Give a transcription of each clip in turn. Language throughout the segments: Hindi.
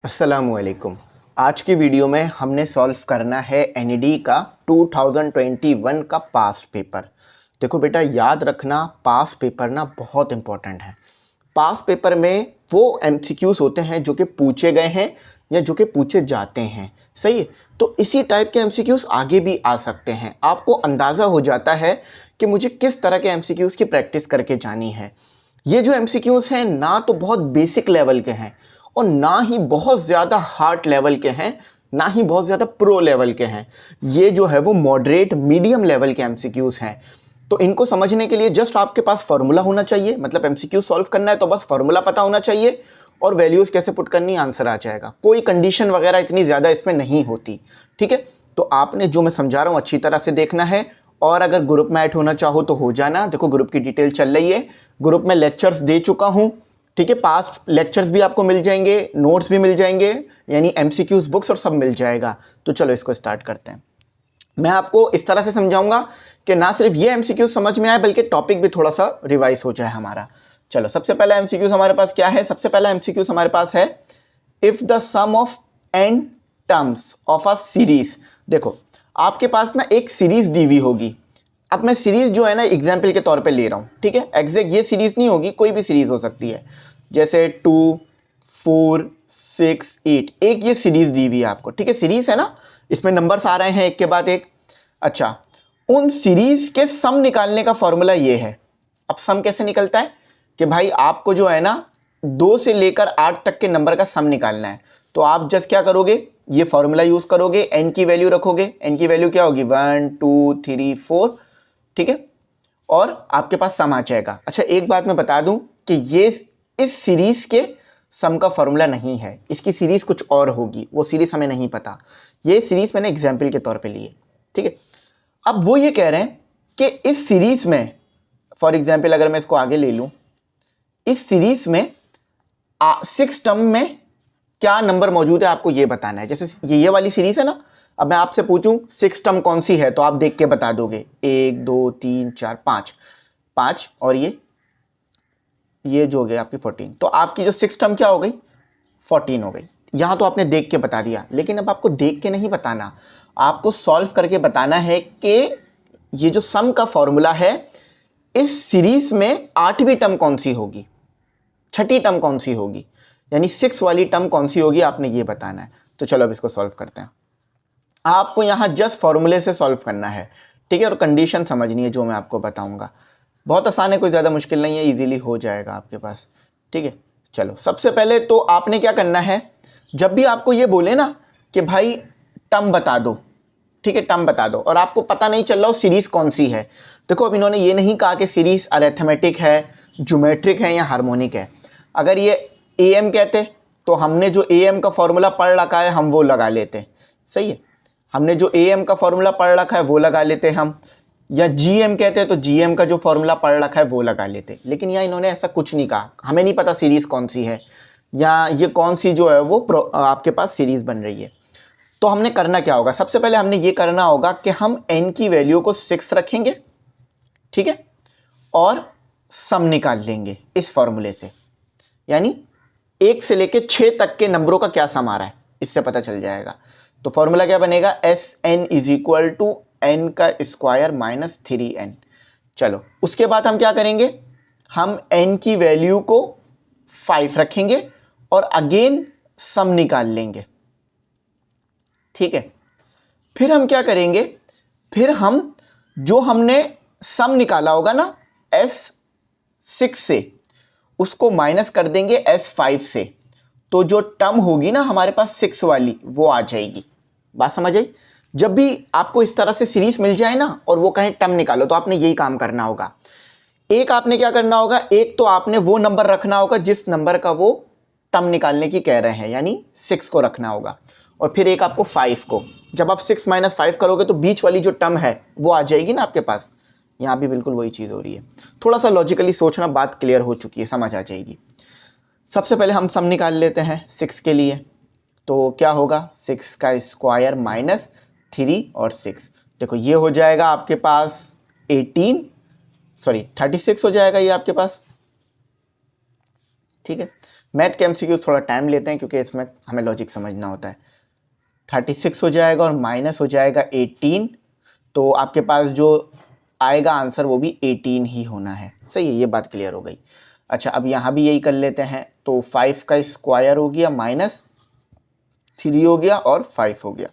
अस्सलामुअलैकुम। आज की वीडियो में हमने सॉल्व करना है एनईडी का 2021 का पास्ट पेपर। देखो बेटा, याद रखना पास्ट पेपर ना बहुत इम्पोर्टेंट है। पास्ट पेपर में वो एमसीक्यूज होते हैं जो कि पूछे गए हैं या जो कि पूछे जाते हैं, सही है। तो इसी टाइप के एमसीक्यूज आगे भी आ सकते हैं। आपको अंदाज़ा हो जाता है कि मुझे किस तरह के एमसीक्यूज की प्रैक्टिस करके जानी है। ये जो एमसीक्यूज हैं ना तो बहुत बेसिक लेवल के हैं और ना ही बहुत ज़्यादा हार्ड लेवल के हैं, ना ही बहुत ज़्यादा प्रो लेवल के हैं। ये जो है वो मॉडरेट मीडियम लेवल के एमसीक्यूज हैं। तो इनको समझने के लिए जस्ट आपके पास फार्मूला होना चाहिए, मतलब एमसीक्यू सॉल्व करना है तो बस फार्मूला पता होना चाहिए और वैल्यूज़ कैसे पुट करनी, आंसर आ जाएगा। कोई कंडीशन वगैरह इतनी ज़्यादा इसमें नहीं होती, ठीक है। तो आपने जो मैं समझा रहा हूँ अच्छी तरह से देखना है और अगर ग्रुप में ऐड होना चाहो तो हो जाना। देखो ग्रुप की डिटेल चल रही है, ग्रुप में लेक्चर्स दे चुका हूँ, ठीक है। पास्ट लेक्चर्स भी आपको मिल जाएंगे, नोट्स भी मिल जाएंगे, यानी एमसीक्यूज बुक्स और सब मिल जाएगा। तो चलो इसको स्टार्ट करते हैं। मैं आपको इस तरह से समझाऊंगा कि ना सिर्फ ये एमसीक्यूज समझ में आए बल्कि टॉपिक भी थोड़ा सा रिवाइज हो जाए हमारा। चलो सबसे पहला एमसीक्यूज हमारे पास क्या है? सबसे पहला एमसीक्यूज हमारे पास है if the sum of n terms of a series. देखो आपके पास ना एक सीरीज दी हुई होगी। अब मैं सीरीज जो है ना एग्जाम्पल के तौर पे ले रहा हूँ, ठीक है। एग्जैक्ट ये सीरीज नहीं होगी, कोई भी सीरीज हो सकती है, जैसे 2, 4, 6, 8। एक ये सीरीज दी हुई है आपको, ठीक है। सीरीज है ना, इसमें नंबर्स आ रहे हैं एक के बाद एक। अच्छा, उन सीरीज के सम निकालने का फॉर्मूला ये है। अब सम कैसे निकलता है कि भाई आपको जो है ना 2 से लेकर 8 तक के नंबर का सम निकालना है। तो आप जस्ट क्या करोगे, ये फॉर्मूला यूज करोगे, एन की वैल्यू रखोगे। एन की वैल्यू क्या होगी? 1, 2, 3, 4, ठीक है। और आपके पास सम आ जाएगा। अच्छा एक बात मैं बता दूं कि ये इस सीरीज के सम का फॉर्मूला नहीं है, इसकी सीरीज कुछ और होगी, वो सीरीज हमें नहीं पता। ये सीरीज मैंने एग्जाम्पल के तौर पे ली है, ठीक है। अब वो ये कह रहे हैं कि इस सीरीज में, फॉर एग्जाम्पल अगर मैं इसको आगे ले लूं, इस सीरीज में 6 टर्म में क्या नंबर मौजूद है आपको ये बताना है। जैसे ये वाली सीरीज है ना, अब मैं आपसे पूछूं 6 टर्म कौन सी है तो आप देख के बता दोगे 1, 2, 3, 4, 5 और ये जो हो गई आपकी 14। तो आपकी जो 6 टर्म क्या हो गई? 14 हो गई। यहां तो आपने देख के बता दिया, लेकिन अब आपको देख के नहीं बताना, आपको सॉल्व करके बताना है कि ये जो सम का फॉर्मूला है इस सीरीज में 8वीं टर्म कौन सी होगी, 6ठी टर्म कौन सी होगी, यानी 6 वाली टर्म कौन सी होगी, आपने ये बताना है। तो चलो अब इसको सॉल्व करते हैं। आपको यहां जस्ट फॉर्मूले से सॉल्व करना है, ठीक है, और कंडीशन समझनी है जो मैं आपको बताऊंगा। बहुत आसान है, कोई ज़्यादा मुश्किल नहीं है, इजीली हो जाएगा आपके पास, ठीक है। चलो सबसे पहले तो आपने क्या करना है, जब भी आपको ये बोले ना कि भाई टर्म बता दो, ठीक है, टर्म बता दो, और आपको पता नहीं चल रहा हो सीरीज कौन सी है। देखो अब इन्होंने ये नहीं कहा कि सीरीज अरिथमेटिक है, ज्योमेट्रिक है या हार्मोनिक है। अगर ये एम कहते तो हमने जो एम का फॉर्मूला पढ़ रखा है हम वो लगा लेते, सही है। हमने जो एम का फॉर्मूला पढ़ रखा है वो लगा लेते हम, या जीएम कहते हैं तो जीएम का जो फॉर्मूला पढ़ रखा है वो लगा लेते। लेकिन यहाँ इन्होंने ऐसा कुछ नहीं कहा, हमें नहीं पता सीरीज कौन सी है या ये कौन सी जो है वो आपके पास सीरीज बन रही है। तो हमने करना क्या होगा, सबसे पहले हमने ये करना होगा कि हम n की वैल्यू को 6 रखेंगे, ठीक है, और सम निकाल लेंगे इस फॉर्मूले से। यानी 1 से लेके 6 तक के नंबरों का क्या सम आ रहा है इससे पता चल जाएगा। तो फॉर्मूला क्या बनेगा? Sn is equal to n का स्क्वायर माइनस 3n। चलो उसके बाद हम क्या करेंगे, हम n की वैल्यू को 5 रखेंगे और अगेन सम निकाल लेंगे, ठीक है। फिर हम क्या करेंगे, फिर हम जो हमने सम निकाला होगा ना S6 से, उसको माइनस कर देंगे S5 से। तो जो टर्म होगी ना हमारे पास 6 वाली वो आ जाएगी। बात समझ आई? जब भी आपको इस तरह से सीरीज मिल जाए ना और वो कहें टर्म निकालो तो आपने यही काम करना होगा। एक आपने क्या करना होगा, एक तो आपने वो नंबर रखना होगा जिस नंबर का वो टर्म निकालने की कह रहे हैं, यानी 6 को रखना होगा, और फिर एक आपको 5 को। जब आप 6 - 5 करोगे तो बीच वाली जो टर्म है वो आ जाएगी ना आपके पास। यहाँ भी बिल्कुल वही चीज़ हो रही है, थोड़ा सा लॉजिकली सोचना, बात क्लियर हो चुकी है, समझ आ जाएगी। सबसे पहले हम सम निकाल लेते हैं 6 के लिए। तो क्या होगा, 6 का स्क्वायर माइनस 3 और 6। देखो ये हो जाएगा आपके पास 36 हो जाएगा ये आपके पास, ठीक है। मैथ के एमसीक्यूज थोड़ा टाइम लेते हैं क्योंकि इसमें हमें लॉजिक समझना होता है। 36 हो जाएगा और माइनस हो जाएगा 18, तो आपके पास जो आएगा आंसर वो भी 18 ही होना है। सही है, ये बात क्लियर हो गई। अच्छा, अब यहाँ भी यही कर लेते हैं, तो 5 का स्क्वायर हो गया माइनस 3 हो गया और 5 हो गया,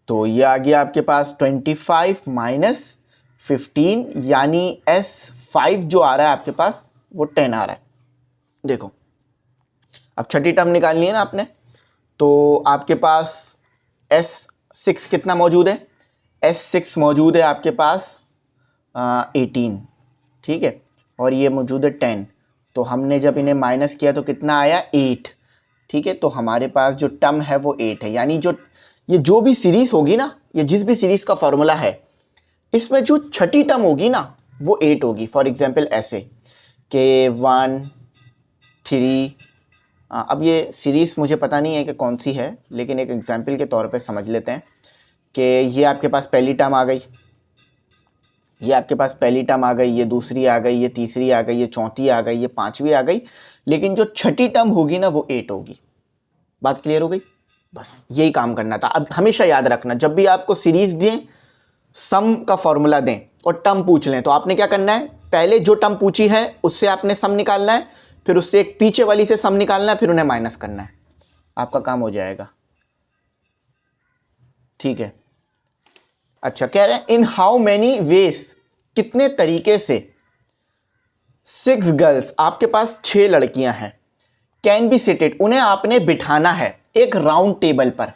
तो ये आ गया आपके पास 25 माइनस 15, यानी S5 जो आ रहा है आपके पास वो 10 आ रहा है। देखो, अब छठी टर्म निकालनी है ना आपने, तो आपके पास S6 कितना मौजूद है, S6 मौजूद है आपके पास 18, ठीक है, और ये मौजूद है 10, तो हमने जब इन्हें माइनस किया तो कितना आया 8, ठीक है, तो हमारे पास जो टर्म है वो 8 है, यानी जो भी सीरीज होगी ना, ये जिस भी सीरीज का फॉर्मूला है, इसमें जो छठी टर्म होगी ना वो 8 होगी। फॉर एग्जांपल ऐसे के 1 3, अब ये सीरीज मुझे पता नहीं है कि कौन सी है, लेकिन एक एग्जांपल के तौर पे समझ लेते हैं कि ये आपके पास पहली टर्म आ गई, ये आपके पास पहली टर्म आ गई, ये दूसरी आ गई, ये तीसरी आ गई, ये चौथी आ गई, ये पांचवी आ गई, लेकिन जो छठी टर्म होगी ना वो 8 होगी। बात क्लियर हो गई? बस यही काम करना था। अब हमेशा याद रखना, जब भी आपको सीरीज दें, सम का फॉर्मूला दें और टर्म पूछ लें, तो आपने क्या करना है, पहले जो टर्म पूछी है उससे आपने सम निकालना है, फिर उससे एक पीछे वाली से सम निकालना है, फिर उन्हें माइनस करना है, आपका काम हो जाएगा। ठीक है। अच्छा, कह रहे हैं इन हाउ मैनी वेज, कितने तरीके से 6 गर्ल्स, आपके पास 6 लड़कियां हैं, कैन बी सीटेड, उन्हें आपने बिठाना है एक राउंड टेबल पर,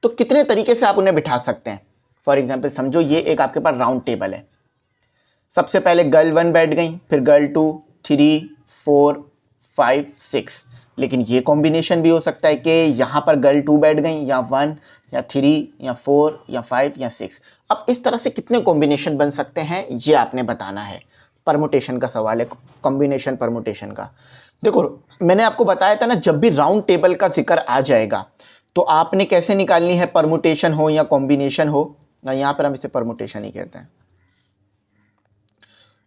तो कितने तरीके से आप उन्हें बिठा सकते हैं। फॉर एग्जाम्पल समझो ये एक आपके पास राउंड टेबल है, सबसे पहले गर्ल 1 बैठ गई, फिर गर्ल 2, 3, 4, 5, 6, लेकिन ये कॉम्बिनेशन भी हो सकता है कि यहाँ पर गर्ल 2 बैठ गई, या 1 या 3 या 4 या 5 या 6। अब इस तरह से कितने कॉम्बिनेशन बन सकते हैं ये आपने बताना है। परमुटेशन का सवाल है, कॉम्बिनेशन परमुटेशन का। देखो, मैंने आपको बताया था ना, जब भी राउंड टेबल का जिक्र आ जाएगा तो आपने कैसे निकालनी है, परमुटेशन हो या कॉम्बिनेशन हो, यहाँ पर हम इसे परमुटेशन ही कहते हैं।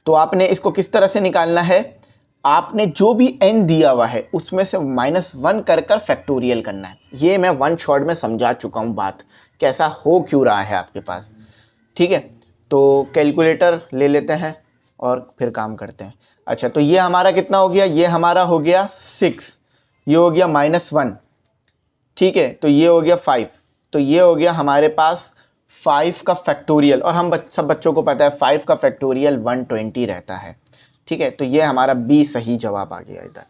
तो आपने इसको किस तरह से निकालना है, आपने जो भी n दिया हुआ है उसमें से -1 कर कर फैक्टोरियल करना है। ये मैं वन शॉट में समझा चुका हूँ बात, कैसा हो क्यों रहा है आपके पास। ठीक है, तो कैलकुलेटर ले लेते हैं और फिर काम करते हैं। अच्छा, तो ये हमारा कितना हो गया, ये हमारा हो गया 6, ये हो गया -1, ठीक है, तो ये हो गया 5, तो ये हो गया हमारे पास 5 का फैक्टोरियल, और हम सब बच्चों को पता है 5 का फैक्टोरियल 120 रहता है। ठीक है, तो ये हमारा बी सही जवाब आ गया इधर।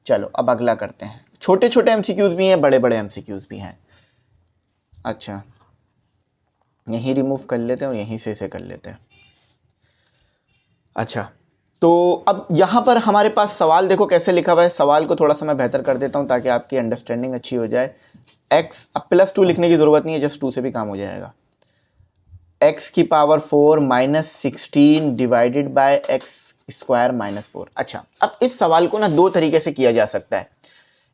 चलो अब अगला करते हैं। छोटे छोटे एमसीक्यूज भी हैं, बड़े बड़े एमसीक्यूज भी हैं। अच्छा, यहीं रिमूव कर लेते हैं और यहीं से इसे कर लेते हैं। अच्छा, तो अब यहाँ पर हमारे पास सवाल देखो कैसे लिखा हुआ है। सवाल को थोड़ा सा मैं बेहतर कर देता हूँ ताकि आपकी अंडरस्टैंडिंग अच्छी हो जाए। x, अब +2 लिखने की ज़रूरत नहीं है, जस्ट 2 से भी काम हो जाएगा। x की पावर 4 -16 डिवाइडेड बाय x² -4। अच्छा, अब इस सवाल को ना दो तरीके से किया जा सकता है।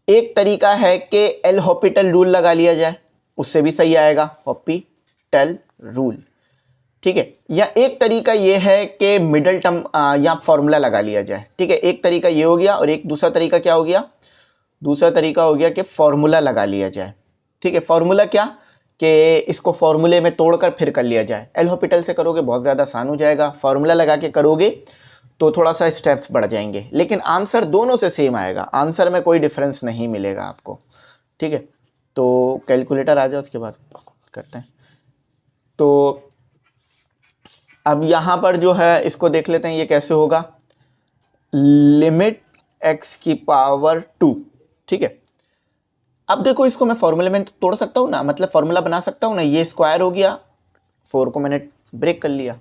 एक तरीका है कि एल हॉपिटल रूल लगा लिया जाए, उससे भी सही आएगा, हॉपिटल रूल। ठीक है, या एक तरीका ये है कि मिडल टर्म या फॉर्मूला लगा लिया जाए। ठीक है, एक तरीका ये हो गया और एक दूसरा तरीका क्या हो गया, दूसरा तरीका हो गया कि फॉर्मूला लगा लिया जाए। ठीक है, फॉर्मूला क्या कि इसको फॉर्मूले में तोड़कर फिर कर लिया जाए। एल हॉपिटल से करोगे बहुत ज़्यादा आसान हो जाएगा, फॉर्मूला लगा के करोगे तो थोड़ा सा स्टेप्स बढ़ जाएंगे, लेकिन आंसर दोनों से सेम आएगा, आंसर में कोई डिफरेंस नहीं मिलेगा आपको। ठीक है, तो कैलकुलेटर आ जाओ, उसके बाद करते हैं। तो अब यहाँ पर जो है इसको देख लेते हैं, ये कैसे होगा, लिमिट x की पावर 2। ठीक है, अब देखो इसको मैं फॉर्मूले में तोड़ सकता हूँ ना, मतलब फॉर्मूला बना सकता हूँ ना। ये स्क्वायर हो गया, 4 को मैंने ब्रेक कर लिया,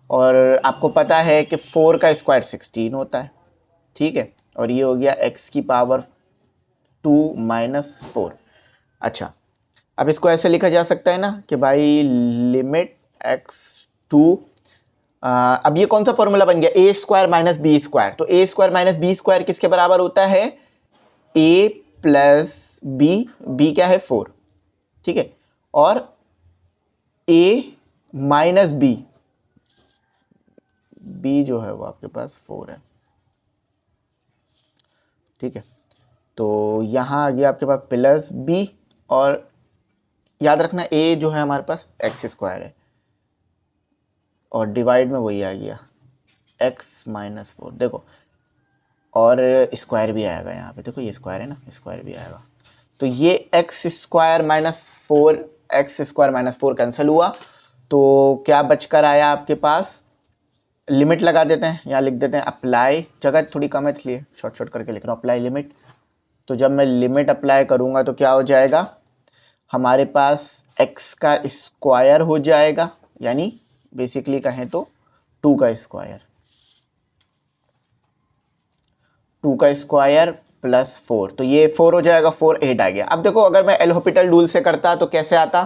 और आपको पता है कि 4 का स्क्वायर 16 होता है। ठीक है, और ये हो गया x की पावर 2 -4। अच्छा, अब इसको ऐसे लिखा जा सकता है ना कि भाई लिमिट x2, अब ये कौन सा फॉर्मूला बन गया, a² - b²। तो a² - b² किसके बराबर होता है, a + b, b क्या है 4। ठीक है, और a - b, b जो है वो आपके पास 4 है। ठीक है, तो यहाँ आ गया आपके पास प्लस बी, और याद रखना ए जो है हमारे पास एक्स स्क्वायर है, और डिवाइड में वही आ गया एक्स माइनस 4। देखो, और स्क्वायर भी आएगा यहाँ पे, देखो ये स्क्वायर है ना, स्क्वायर भी आएगा। तो ये x square minus 4, x square minus 4 cancel हुआ, तो क्या बचकर आया आपके पास, लिमिट लगा देते हैं, यहाँ लिख देते हैं अप्लाई, जगह थोड़ी कम है इसलिए शॉर्ट करके लिख रहा हूँ, अप्लाई लिमिट। तो जब मैं लिमिट अप्लाई करूँगा तो क्या हो जाएगा, हमारे पास x का स्क्वायर हो जाएगा, यानी बेसिकली कहें तो 2 का स्क्वायर, 2 का स्क्वायर प्लस 4, तो ये 4 हो जाएगा, 4 8 आ गया। अब देखो अगर मैं एल हॉपिटल रूल से करता तो कैसे आता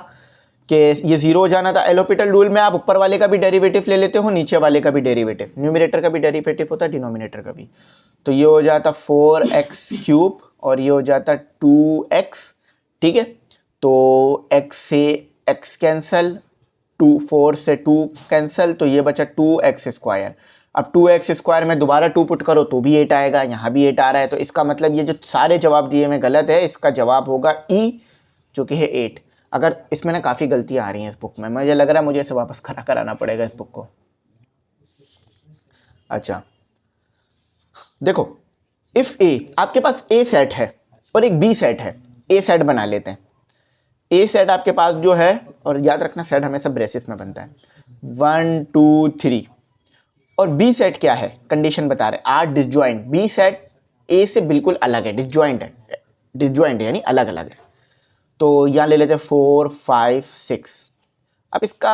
कि ये 0 हो जाना था। एल हॉपिटल रूल में आप ऊपर वाले का भी डेरिवेटिव ले लेते हो, नीचे वाले का भी डेरिवेटिव, न्यूमरेटर का भी डेरिवेटिव होता है, डिनोमिनेटर का भी। तो ये हो जाता 4x³ और ये हो जाता 2x, ठीक है। तो x से x कैंसल, 4 से 2 कैंसल, तो ये बचा 2x स्क्वायर। अब 2x स्क्वायर में दोबारा 2 पुट करो तो भी 8 आएगा, यहाँ भी 8 आ रहा है। तो इसका मतलब ये जो सारे जवाब दिए में गलत है, इसका जवाब होगा ई, जो कि है 8। अगर इसमें ना काफ़ी गलतियाँ आ रही हैं इस बुक में, मुझे लग रहा है मुझे इसे वापस खड़ा कराना पड़ेगा इस बुक को। अच्छा देखो, इफ़ ए, आपके पास ए सेट है और एक बी सेट है, ए सेट बना लेते हैं। ए सेट आपके पास जो है, और याद रखना सेट हमेशा ब्रेसेस में बनता है, 1 2 3, और बी सेट क्या है, कंडीशन बता रहे are disjoint. B set A से बिल्कुल अलग है, डिसजॉइंट है, डिसजॉइंट है यानी अलग अलग है। तो यहाँ ले लेते हैं 4 5 6। अब इसका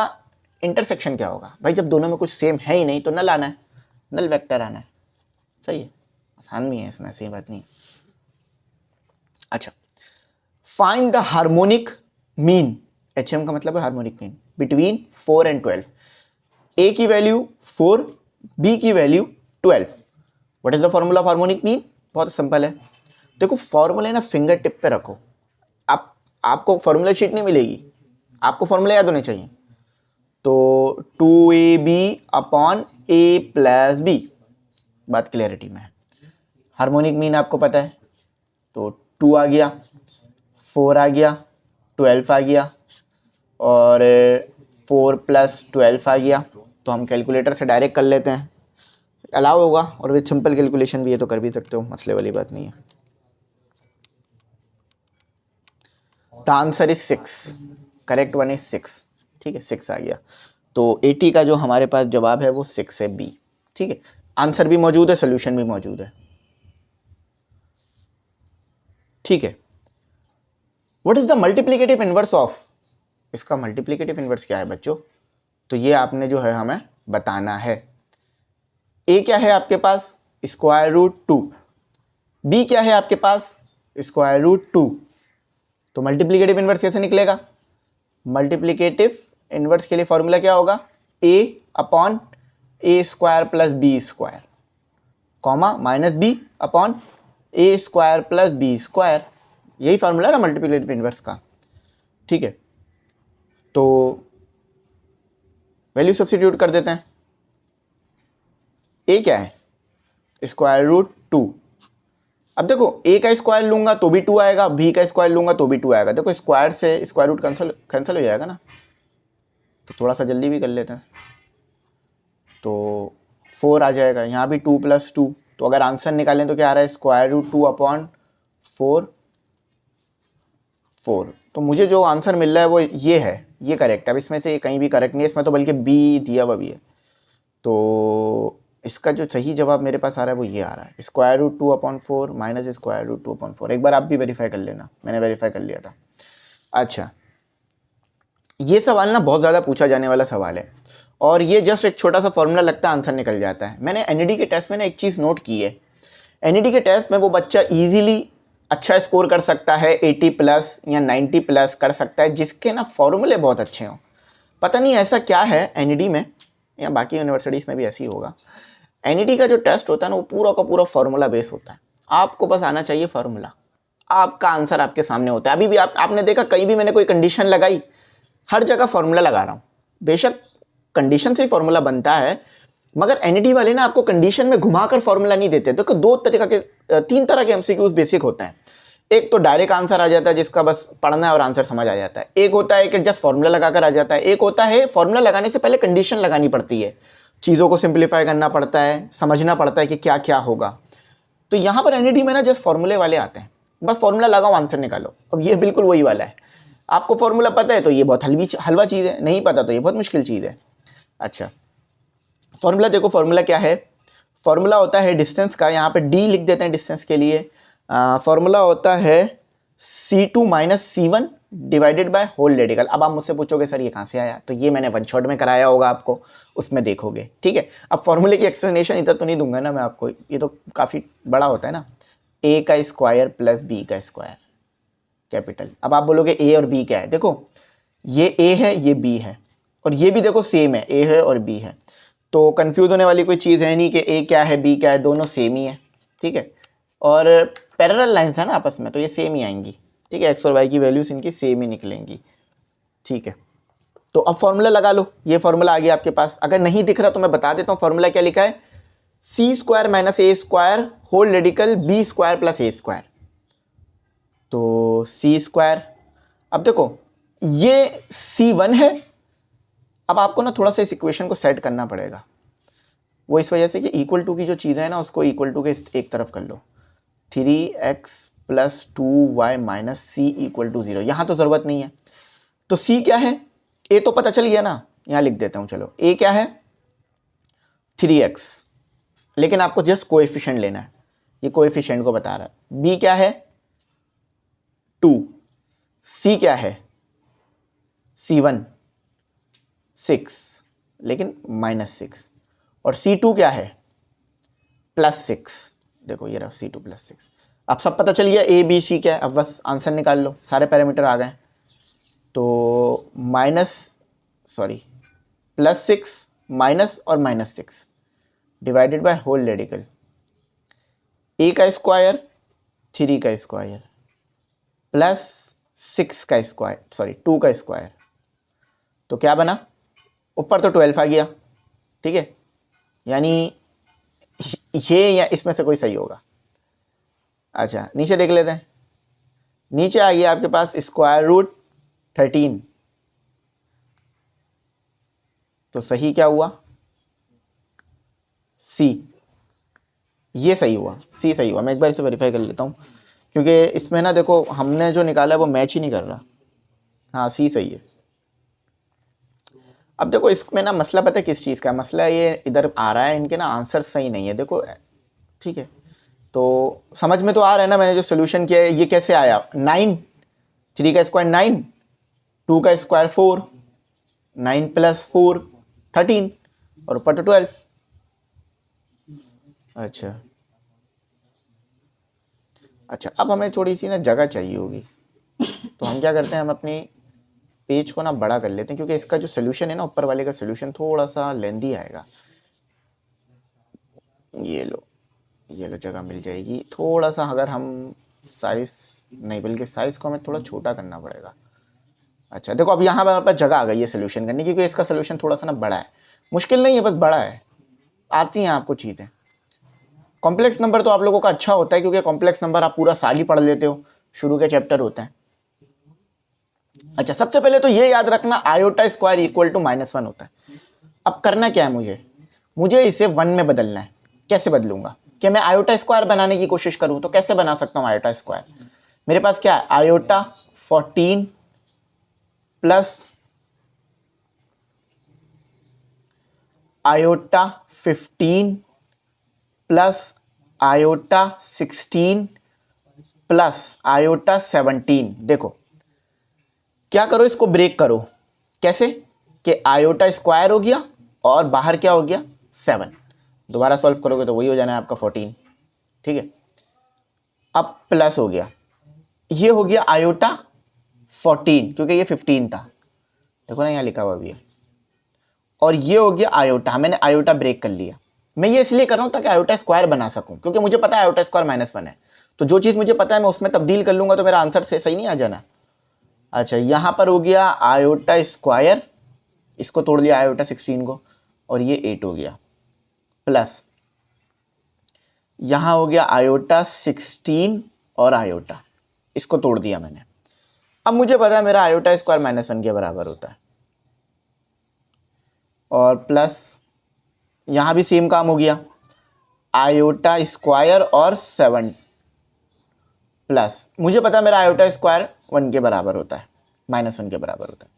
इंटरसेक्शन क्या होगा भाई, जब दोनों में कुछ सेम है ही नहीं तो नल आना है, नल वेक्टर आना है, सही है, आसान भी है इसमें, ऐसी बात नहीं। अच्छा, find the harmonic mean, HM का मतलब है हार्मोनिक मीन, बिटवीन 4 and 12। ए की वैल्यू 4, बी की value 12। What is the formula of harmonic mean, बहुत सिंपल है। देखो फॉर्मूला ना फिंगर टिप पे रखो, आपको फॉर्मूला शीट नहीं मिलेगी, आपको फॉर्मूला याद होने चाहिए। तो 2ab upon a plus b, बात क्लैरिटी में है। हार्मोनिक मीन आपको पता है, तो 2 आ गया, 4 आ गया, 12 आ गया, और 4 + 12 आ गया। तो हम कैलकुलेटर से डायरेक्ट कर लेते हैं, अलाउ होगा, और विद सिंपल कैलकुलेशन भी है तो कर भी सकते हो, मसले वाली बात नहीं है। The answer is 6, correct one is 6, ठीक है, 6 आ गया। तो 80 का जो हमारे पास जवाब है वो 6 है, बी, ठीक है। आंसर भी मौजूद है, सोल्यूशन भी मौजूद है, ठीक है। What is the multiplicative inverse of, इसका मल्टीप्लिकेटिव इनवर्स क्या है बच्चों, तो ये आपने जो है हमें बताना है। ए क्या है आपके पास, √2, बी क्या है आपके पास, √2। तो मल्टीप्लिकेटिव इनवर्स कैसे निकलेगा, मल्टीप्लिकेटिव इनवर्स के लिए फॉर्मूला क्या होगा, a upon a² + b², comma minus b upon a² + b², यही फार्मूला है ना मल्टीप्लिकेटिव इनवर्स का, ठीक है। तो वैल्यू सब्स्टिट्यूट कर देते हैं। a क्या है, √2। अब देखो a का स्क्वायर लूंगा तो भी 2 आएगा, b का स्क्वायर लूंगा तो भी 2 आएगा। देखो स्क्वायर से स्क्वायर रूट कैंसिल हो जाएगा ना, तो थोड़ा सा जल्दी भी कर लेते हैं। तो 4 आ जाएगा, यहाँ भी 2 + 2। तो अगर आंसर निकालें तो क्या आ रहा है, √2 अपॉन 4। तो मुझे जो आंसर मिल रहा है वो ये है, ये करेक्ट है। अब इसमें से कहीं भी करेक्ट नहीं है, इसमें तो बल्कि बी दिया हुआ भी है। तो इसका जो सही जवाब मेरे पास आ रहा है वो ये आ रहा है, √2 अपॉन 4 माइनस √2 अपॉन 4। एक बार आप भी वेरीफाई कर लेना, मैंने वेरीफाई कर लिया था। अच्छा, ये सवाल ना बहुत ज़्यादा पूछा जाने वाला सवाल है, और ये जस्ट एक छोटा सा फॉर्मूला लगता है, आंसर निकल जाता है। मैंने एनईडी के टेस्ट में ना एक चीज़ नोट की है, एनईडी के टेस्ट में वो बच्चा ईजिली अच्छा स्कोर कर सकता है, 80+ या 90+ कर सकता है, जिसके ना फॉर्मूले बहुत अच्छे हों। पता नहीं ऐसा क्या है एनईडी में, या बाकी यूनिवर्सिटीज़ में भी ऐसी होगा। एनईडी का जो टेस्ट होता है ना वो पूरा का पूरा फॉर्मूला बेस होता है, आपको बस आना चाहिए फार्मूला, आपका आंसर आपके सामने होता है। अभी भी आपने देखा कहीं भी मैंने कोई कंडीशन लगाई, हर जगह फार्मूला लगा रहा हूँ। बेशक कंडीशन से ही फार्मूला बनता है, मगर एनईडी वाले ना आपको कंडीशन में घुमाकर फॉर्मूला नहीं देते। देखो तीन तरह के एमसीक्यूज बेसिक होते हैं। एक तो डायरेक्ट आंसर आ जाता है जिसका बस पढ़ना है और आंसर समझ आ जाता है। एक होता है कि जस्ट फॉर्मूला लगाकर आ जाता है। एक होता है फॉर्मूला लगाने से पहले कंडीशन लगानी पड़ती है, चीज़ों को सिंप्लीफाई करना पड़ता है, समझना पड़ता है कि क्या क्या होगा। तो यहाँ पर एनईडी में ना जस्ट फॉर्मूले वाले आते हैं, बस फॉर्मूला लगाओ आंसर निकालो। अब ये बिल्कुल वही वाला है। आपको फॉर्मूला पता है तो ये बहुत हलवा चीज़ है, नहीं पता तो ये बहुत मुश्किल चीज़ है। अच्छा, फॉर्मूला देखो, फॉर्मूला क्या है? फॉर्मूला होता है डिस्टेंस का, यहाँ पे डी लिख देते हैं डिस्टेंस के लिए। फॉर्मूला होता है C2 minus C1 divided by whole radical. अब आप मुझसे पूछोगे सर ये कहाँ से आया, तो ये मैंने वन शॉट में कराया होगा आपको, उसमें देखोगे। ठीक है, अब फॉर्मूले की एक्सप्लेनेशन इधर तो नहीं दूंगा ना मैं आपको, ये तो काफ़ी बड़ा होता है ना। a का स्क्वायर प्लस b का स्क्वायर कैपिटल। अब आप बोलोगे a और b क्या है? देखो ये a है, ये b है, और ये भी देखो सेम है, a है और b है, तो कंफ्यूज होने वाली कोई चीज़ है नहीं कि a क्या है b क्या है, दोनों सेम ही है। ठीक है, और पैरेलल लाइंस है ना आपस में, तो ये सेम ही आएंगी। ठीक है, x और y की वैल्यूज इनकी सेम ही निकलेंगी। ठीक है, तो अब फॉर्मूला लगा लो। ये फॉर्मूला आ गया आपके पास। अगर नहीं दिख रहा तो मैं बता देता हूँ फॉर्मूला क्या लिखा है। c square minus a square whole radical b square plus a square. तो c स्क्वायर, अब देखो ये c1 है। अब आपको ना थोड़ा सा इस इक्वेशन को सेट करना पड़ेगा, वो इस वजह से कि इक्वल टू की जो चीज़ें हैं ना उसको इक्वल टू के एक तरफ कर लो। 3x plus 2y minus c equal to 0, यहाँ तो ज़रूरत नहीं है। तो c क्या है? a तो पता चल गया ना, यहाँ लिख देता हूँ। चलो a क्या है? 3x, लेकिन आपको जस्ट कोएफिशिएंट लेना है, ये कोएफिशिएंट को बता रहा है। b क्या है? 2। c क्या है? c1 6, लेकिन -6, और C2 क्या है? +6। देखो ये रहा C2 +6। अब सब पता चल गया A B C क्या है। अब बस आंसर निकाल लो, सारे पैरामीटर आ गए। तो +6 माइनस और -6 divided by whole radical. A का स्क्वायर 3 का स्क्वायर प्लस 6 का स्क्वायर 2 का स्क्वायर, तो क्या बना? ऊपर तो 12 आ गया। ठीक है, यानी ये या इसमें से कोई सही होगा। अच्छा, नीचे देख लेते हैं। नीचे आ गया आपके पास स्क्वायर रूट 13, तो सही क्या हुआ? सी, ये सही हुआ, सी सही हुआ। मैं एक बार इसे वेरीफाई कर लेता हूँ, क्योंकि इसमें ना देखो हमने जो निकाला है वो मैच ही नहीं कर रहा। हाँ, सी सही है। अब देखो इसमें ना मसला पता है किस चीज़ का मसला है? ये इधर आ रहा है, इनके ना आंसर सही नहीं है। देखो ठीक है, तो समझ में तो आ रहा है ना मैंने जो सोल्यूशन किया है ये कैसे आया? 9, 3 का स्क्वायर 9, 2 का स्क्वायर 4, 9 प्लस 4 13, और ऊपर तो 12। अच्छा, अब हमें थोड़ी सी ना जगह चाहिए होगी, तो हम क्या करते हैं, हम अपनी पेज को ना बड़ा कर लेते हैं, क्योंकि इसका जो सोल्यूशन है ना, ऊपर वाले का सोल्यूशन थोड़ा सा लेंदी आएगा। ये लो जगह मिल जाएगी। थोड़ा सा अगर हम साइज नहीं, बल्कि साइज को हमें थोड़ा छोटा करना पड़ेगा। अच्छा देखो, अब यहाँ पर हमारे पास जगह आ गई है सोल्यूशन करने की, क्योंकि इसका सोल्यूशन थोड़ा सा ना बड़ा है। मुश्किल नहीं है, बस बड़ा है। आती हैं आपको चीज़ें। कॉम्प्लेक्स नंबर तो आप लोगों का अच्छा होता है, क्योंकि कॉम्प्लेक्स नंबर आप पूरा साल ही पढ़ लेते हो, शुरू के चैप्टर होते हैं। अच्छा, सबसे पहले तो ये याद रखना आयोटा स्क्वायर इक्वल टू -1 होता है। अब करना क्या है, मुझे इसे 1 में बदलना है। कैसे बदलूंगा? कि मैं आयोटा स्क्वायर बनाने की कोशिश करूं, तो कैसे बना सकता हूं आयोटा स्क्वायर? मेरे पास क्या है? Iota 14 plus iota 15 plus iota 16 plus iota 17। देखो क्या करो, इसको ब्रेक करो। कैसे? कि आयोटा स्क्वायर हो गया और बाहर क्या हो गया? 7। दोबारा सॉल्व करोगे तो वही हो जाना है आपका 14। ठीक है, अब प्लस हो गया, ये हो गया आयोटा 14, क्योंकि ये 15 था। देखो ना यहाँ लिखा हुआ भी है। और ये हो गया आयोटा, मैंने आयोटा ब्रेक कर लिया। मैं ये इसलिए कर रहा हूँ ताकि आयोटा स्क्वायर बना सकूं, क्योंकि मुझे पता है आयोटा स्क्वायर -1 है। तो जो चीज़ मुझे पता है मैं उसमें तब्दील कर लूंगा, तो मेरा आंसर से सही नहीं आ जाना। अच्छा, यहाँ पर हो गया आयोटा स्क्वायर, इसको तोड़ लिया आयोटा 16 को, और ये 8 हो गया। प्लस यहाँ हो गया आयोटा 16 और आयोटा, इसको तोड़ दिया मैंने। अब मुझे पता है मेरा आयोटा स्क्वायर -1 के बराबर होता है, और प्लस यहाँ भी सेम काम हो गया, आयोटा स्क्वायर और 7 प्लस मुझे पता है मेरा आयोटा स्क्वायर 1 के बराबर होता है, -1 के बराबर होता है।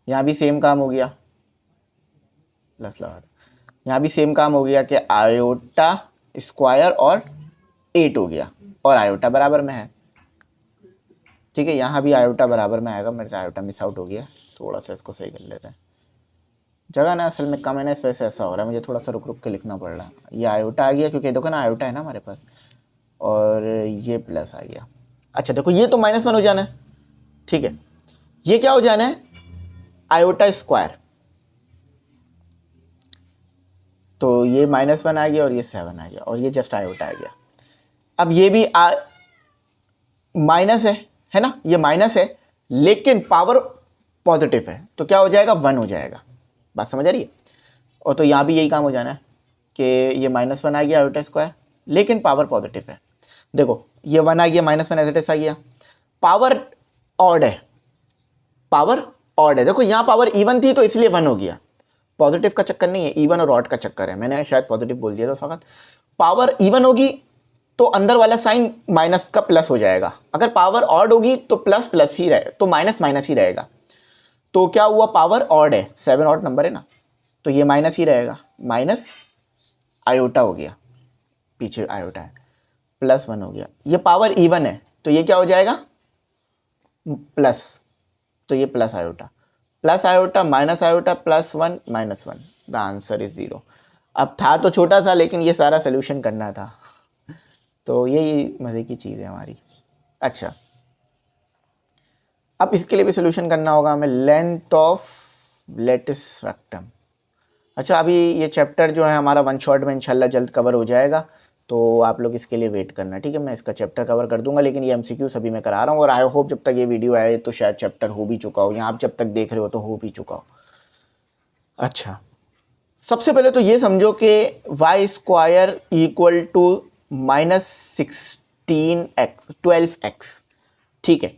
यहाँ भी सेम काम हो गया, प्लस लगा दो। यहाँ भी सेम काम हो गया कि आयोटा स्क्वायर और 8 हो गया, और आयोटा बराबर में है। ठीक है, यहाँ भी आयोटा बराबर में आएगा, मेरे से आयोटा मिस आउट हो गया, थोड़ा सा इसको सही कर लेते हैं। जगह ना असल में कम है ना, इस वजह से ऐसा हो रहा है, मुझे थोड़ा सा रुक रुक के लिखना पड़ रहा है। ये आयोटा आ गया क्योंकि देखो ना आयोटा है ना हमारे पास, और ये प्लस आ गया। अच्छा देखो ये तो -1 हो जाना है, ठीक है। ये क्या हो जाना है, आयोटा स्क्वायर, तो ये -1 आ गया और ये 7 आ गया, और ये जस्ट आयोटा आ गया। अब ये भी माइनस है ना, ये माइनस है लेकिन पावर पॉजिटिव है, तो क्या हो जाएगा, 1 हो जाएगा। बात समझ आ रही है। और तो यहाँ भी यही काम हो जाना है कि ये -1 आ गया आयोटा स्क्वायर, लेकिन पावर पॉजिटिव है। देखो ये 1 आ गया, -1 एज इट इज आ गया, पावर ऑड है, पावर ऑड है। देखो यहाँ पावर इवन थी तो इसलिए 1 हो गया, पॉजिटिव का चक्कर नहीं है, इवन और ऑड का चक्कर है। मैंने शायद पॉजिटिव बोल दिया था उस वक्त। पावर इवन होगी तो अंदर वाला साइन माइनस का प्लस हो जाएगा, अगर पावर ऑड होगी तो प्लस प्लस ही रहे, तो माइनस माइनस ही रहेगा। तो क्या हुआ, पावर ऑड है, 7 ऑड नंबर है ना, तो ये माइनस ही रहेगा, माइनस आयोटा हो गया, पीछे आयोटा है, +1 हो गया। ये पावर इवन है तो ये क्या हो जाएगा, प्लस, तो ये plus iota minus iota +1 -1, the answer is 0। अब था तो छोटा सा, लेकिन ये सारा सोल्यूशन करना था, तो यही मज़े की चीज़ है हमारी। अच्छा अब इसके लिए भी सोल्यूशन करना होगा हमें, लेंथ ऑफ लेटिस रेक्टम। अच्छा अभी ये चैप्टर जो है हमारा 1 शॉट में इंशाल्लाह जल्द कवर हो जाएगा, तो आप लोग इसके लिए वेट करना, ठीक है। मैं इसका चैप्टर कवर कर दूंगा, लेकिन ये MCQ अभी मैं करा रहा हूँ, और आई होप जब तक ये वीडियो आए तो शायद चैप्टर हो भी चुका हो, या आप जब तक देख रहे हो तो हो भी चुका हो। अच्छा सबसे पहले तो ये समझो कि y square equal to -12x, ठीक है।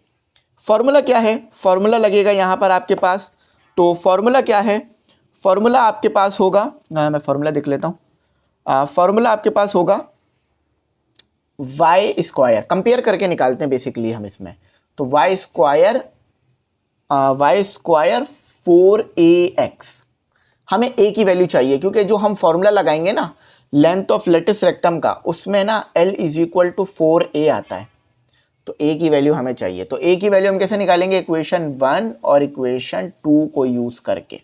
फॉर्मूला क्या है, फॉर्मूला लगेगा यहाँ पर आपके पास, तो फॉर्मूला क्या है, फॉर्मूला आपके पास होगा, मैं फॉर्मूला देख लेता हूँ। फॉर्मूला आपके पास होगा y स्क्वायर, कंपेयर करके निकालते हैं बेसिकली हम इसमें, तो y स्क्वायर 4ax, हमें a की वैल्यू चाहिए, क्योंकि जो हम फॉर्मूला लगाएंगे ना लेंथ ऑफ लेटिस रेक्टम का, उसमें ना l = 4a आता है, तो a की वैल्यू हमें चाहिए। तो a की वैल्यू हम कैसे निकालेंगे, इक्वेशन 1 और इक्वेशन 2 को यूज करके,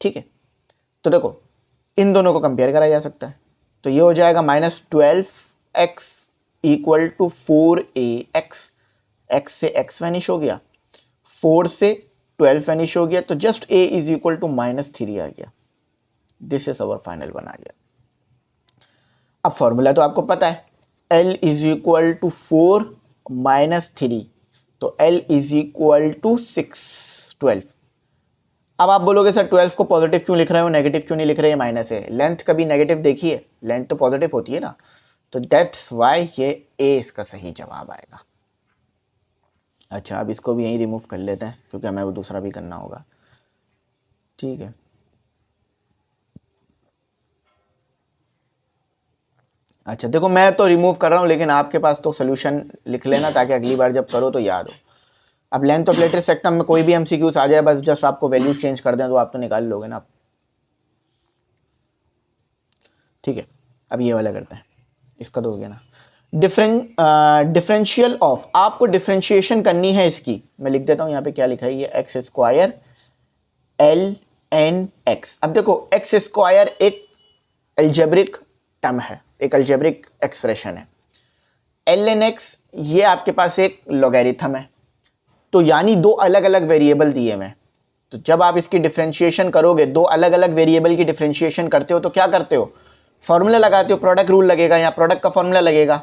ठीक है। तो देखो इन दोनों को कंपेयर करा जा सकता है, तो ये हो जाएगा -12x equal to 4ax, x से x वैनिश हो गया, 4 से 12 वैनिश हो गया, तो जस्ट a = -3 आ गया। This is our final one आ गया। अब फॉर्मूला तो आपको पता है, l = 4 - 3, तो l = 6, 12। अब आप बोलोगे सर 12 को पॉजिटिव क्यों लिख रहे हो, नेगेटिव क्यों नहीं लिख रहे, माइनस है। लेंथ कभी नेगेटिव देखी है, लेंथ तो पॉजिटिव होती है ना, तो दैट्स वाई ये a इसका सही जवाब आएगा। अच्छा अब इसको भी यहीं रिमूव कर लेते हैं, क्योंकि हमें वो दूसरा भी करना होगा, ठीक है। अच्छा देखो मैं तो रिमूव कर रहा हूँ, लेकिन आपके पास तो सोल्यूशन लिख लेना, ताकि अगली बार जब करो तो याद हो। अब लेंथ ऑफ लेटिस रेक्टम में कोई भी MCQs आ जाए, बस जस्ट आपको वैल्यू चेंज कर दें तो आप तो निकाल लोगे ना आप, ठीक है। अब ये वाला करते हैं, इसका तो हो गया ना। डिफरेंशियल ऑफ, आपको डिफरेंशिएशन करनी है इसकी, मैं लिख देता हूँ यहाँ पे क्या लिखा है, ये x स्क्वायर ln(x). अब देखो x स्क्वायर एक अलजेब्रिक टर्म है, एक अलजेब्रिक एक्सप्रेशन है, ln(x) ये आपके पास एक लॉगरिथम है, तो यानी दो अलग अलग वेरिएबल दिए हुए हैं। तो जब आप इसकी डिफरेंशिएशन करोगे, दो अलग अलग वेरिएबल की डिफरेंशिएशन करते हो, तो क्या करते हो, फॉर्मूला लगाते हो, प्रोडक्ट रूल लगेगा, या प्रोडक्ट का फॉर्मूला लगेगा।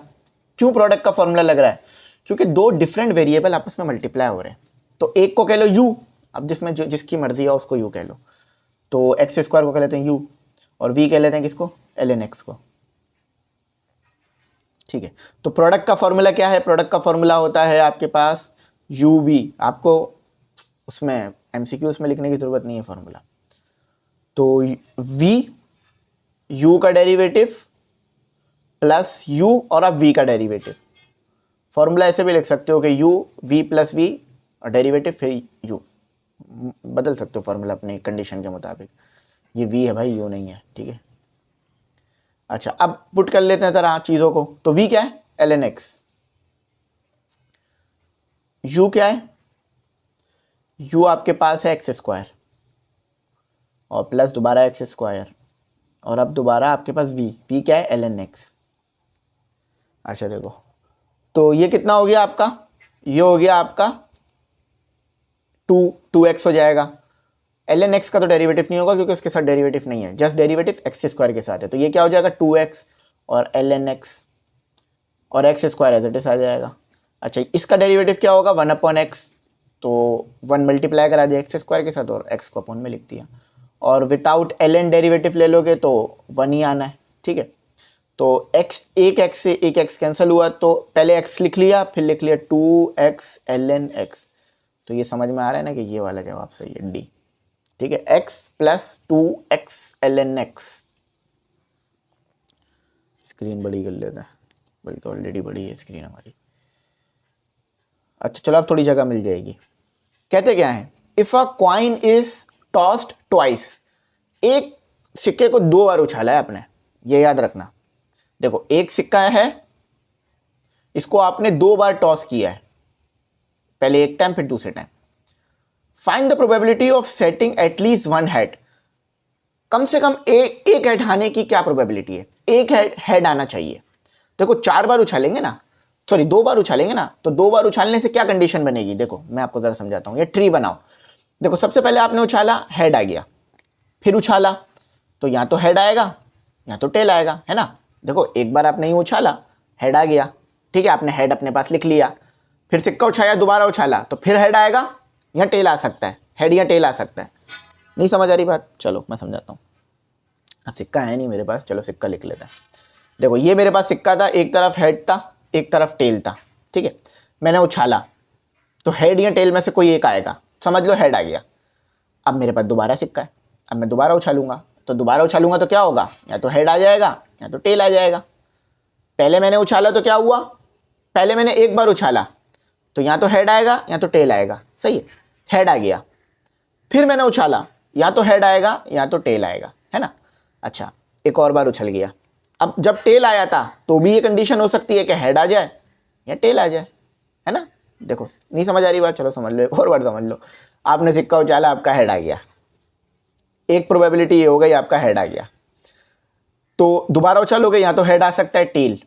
क्यों प्रोडक्ट का फॉर्मूला लग रहा है, क्योंकि दो डिफरेंट वेरिएबल आपस में मल्टीप्लाई हो रहे हैं। तो एक को कह लो u, अब जिसमें जिसकी मर्जी है उसको u कह लो, तो x स्क्वायर को कह लेते हैं u, और v कह लेते हैं किसको, ln x को। ठीक है, तो प्रोडक्ट का फॉर्मूला क्या है, प्रोडक्ट का फॉर्मूला होता है आपके पास uv, आपको उसमें एमसीक्यू में लिखने की जरूरत नहीं है फॉर्मूला। तो v u का डेरिवेटिव प्लस u और अब v का डेरिवेटिव, फॉर्मूला ऐसे भी लिख सकते हो कि u v प्लस v और डेरिवेटिव फिर u, बदल सकते हो फॉर्मूला अपनी कंडीशन के मुताबिक। ये v है भाई, u नहीं है, ठीक है। अच्छा, अब पुट कर लेते हैं जरा चीज़ों को। तो v क्या है, ln x, u क्या है, u आपके पास है एक्स स्क्वायर और प्लस दोबारा एक्स स्क्वायर और अब दोबारा आपके पास v क्या है, ln x। अच्छा देखो, तो ये कितना हो गया आपका, ये हो गया आपका 2x हो जाएगा। ln x का तो डेरिवेटिव नहीं होगा क्योंकि उसके साथ डेरिवेटिव नहीं है, जस्ट डेरिवेटिव एक्स स्क्वायर के साथ है। तो ये क्या हो जाएगा 2x और ln x और x square as it is आ जाएगा। अच्छा, इसका डेरिवेटिव क्या होगा 1/x, तो 1 मल्टीप्लाई करा दिया एक्स स्क्वायर के साथ और x को अपॉन में लिख दिया, और विदाउट ln डेरिवेटिव ले लोगे तो 1 ही आना है, ठीक है। तो x, एक x से एक x कैंसिल हुआ, तो पहले x लिख लिया फिर लिख लिया 2x ln x। तो ये समझ में आ रहा है ना कि ये वाला जवाब सही है, डी, ठीक है, x plus 2x ln x। Screen बड़ी कर लेते हैं, बल्कि ऑलरेडी बड़ी है स्क्रीन हमारी। अच्छा चलो, अब थोड़ी जगह मिल जाएगी। कहते क्या है, if a coin is tossed twice, एक सिक्के को 2 बार उछाला है आपने, ये याद रखना। देखो एक सिक्का है, इसको आपने 2 बार टॉस किया है, पहले एक टाइम फिर दूसरे time. Find the probability of setting at least 1 head, कम से कम एक हेड आने की क्या प्रोबेबिलिटी है, एक हेड आना चाहिए। देखो 4 बार उछालेंगे ना, सॉरी 2 बार उछालेंगे ना, तो 2 बार उछालने से क्या कंडीशन बनेगी, देखो मैं आपको जरा समझाता हूं। ये ट्री बनाओ, देखो सबसे पहले आपने उछाला, हेड आ गया, फिर उछाला तो या तो हेड आएगा या तो टेल आएगा, है ना। देखो एक बार आपने ही उछाला, हेड आ गया, ठीक है, आपने हेड अपने पास लिख लिया, फिर सिक्का उछाया, दोबारा उछाला, तो फिर हेड आएगा या टेल आ सकता है, हेड या टेल आ सकता है। नहीं समझ आ रही बात, चलो मैं समझाता हूँ। अब सिक्का है नहीं मेरे पास, चलो सिक्का लिख लेते हैं। देखो ये मेरे पास सिक्का था, एक तरफ हेड था एक तरफ टेल था, ठीक है। मैंने उछाला तो हेड या टेल में से कोई एक आएगा, समझ लो हेड आ गया। अब मेरे पास दोबारा सिक्का है, अब मैं दोबारा उछालूंगा, तो दोबारा उछालूंगा तो क्या होगा, या तो हेड आ जाएगा या तो टेल आ जाएगा। पहले मैंने उछाला तो क्या हुआ, पहले मैंने एक बार उछाला तो या तो हेड आएगा या तो टेल आएगा, सही है, हेड आ गया। फिर मैंने उछाला, या तो हेड आएगा या तो टेल आएगा, है ना। अच्छा एक और बार उछल गया, अब जब टेल आया था तो भी ये कंडीशन हो सकती है कि हेड आ जाए या टेल आ जाए, है ना। देखो नहीं समझ आ रही बात, चलो समझ लो, एक और बार समझ लो। आपने सिक्का उछाला, आपका हेड आ गया, एक प्रोबेबिलिटी ये हो गई आपका हेड आ गया, तो दोबारा उछालोगे या तो हेड आ सकता है टेल,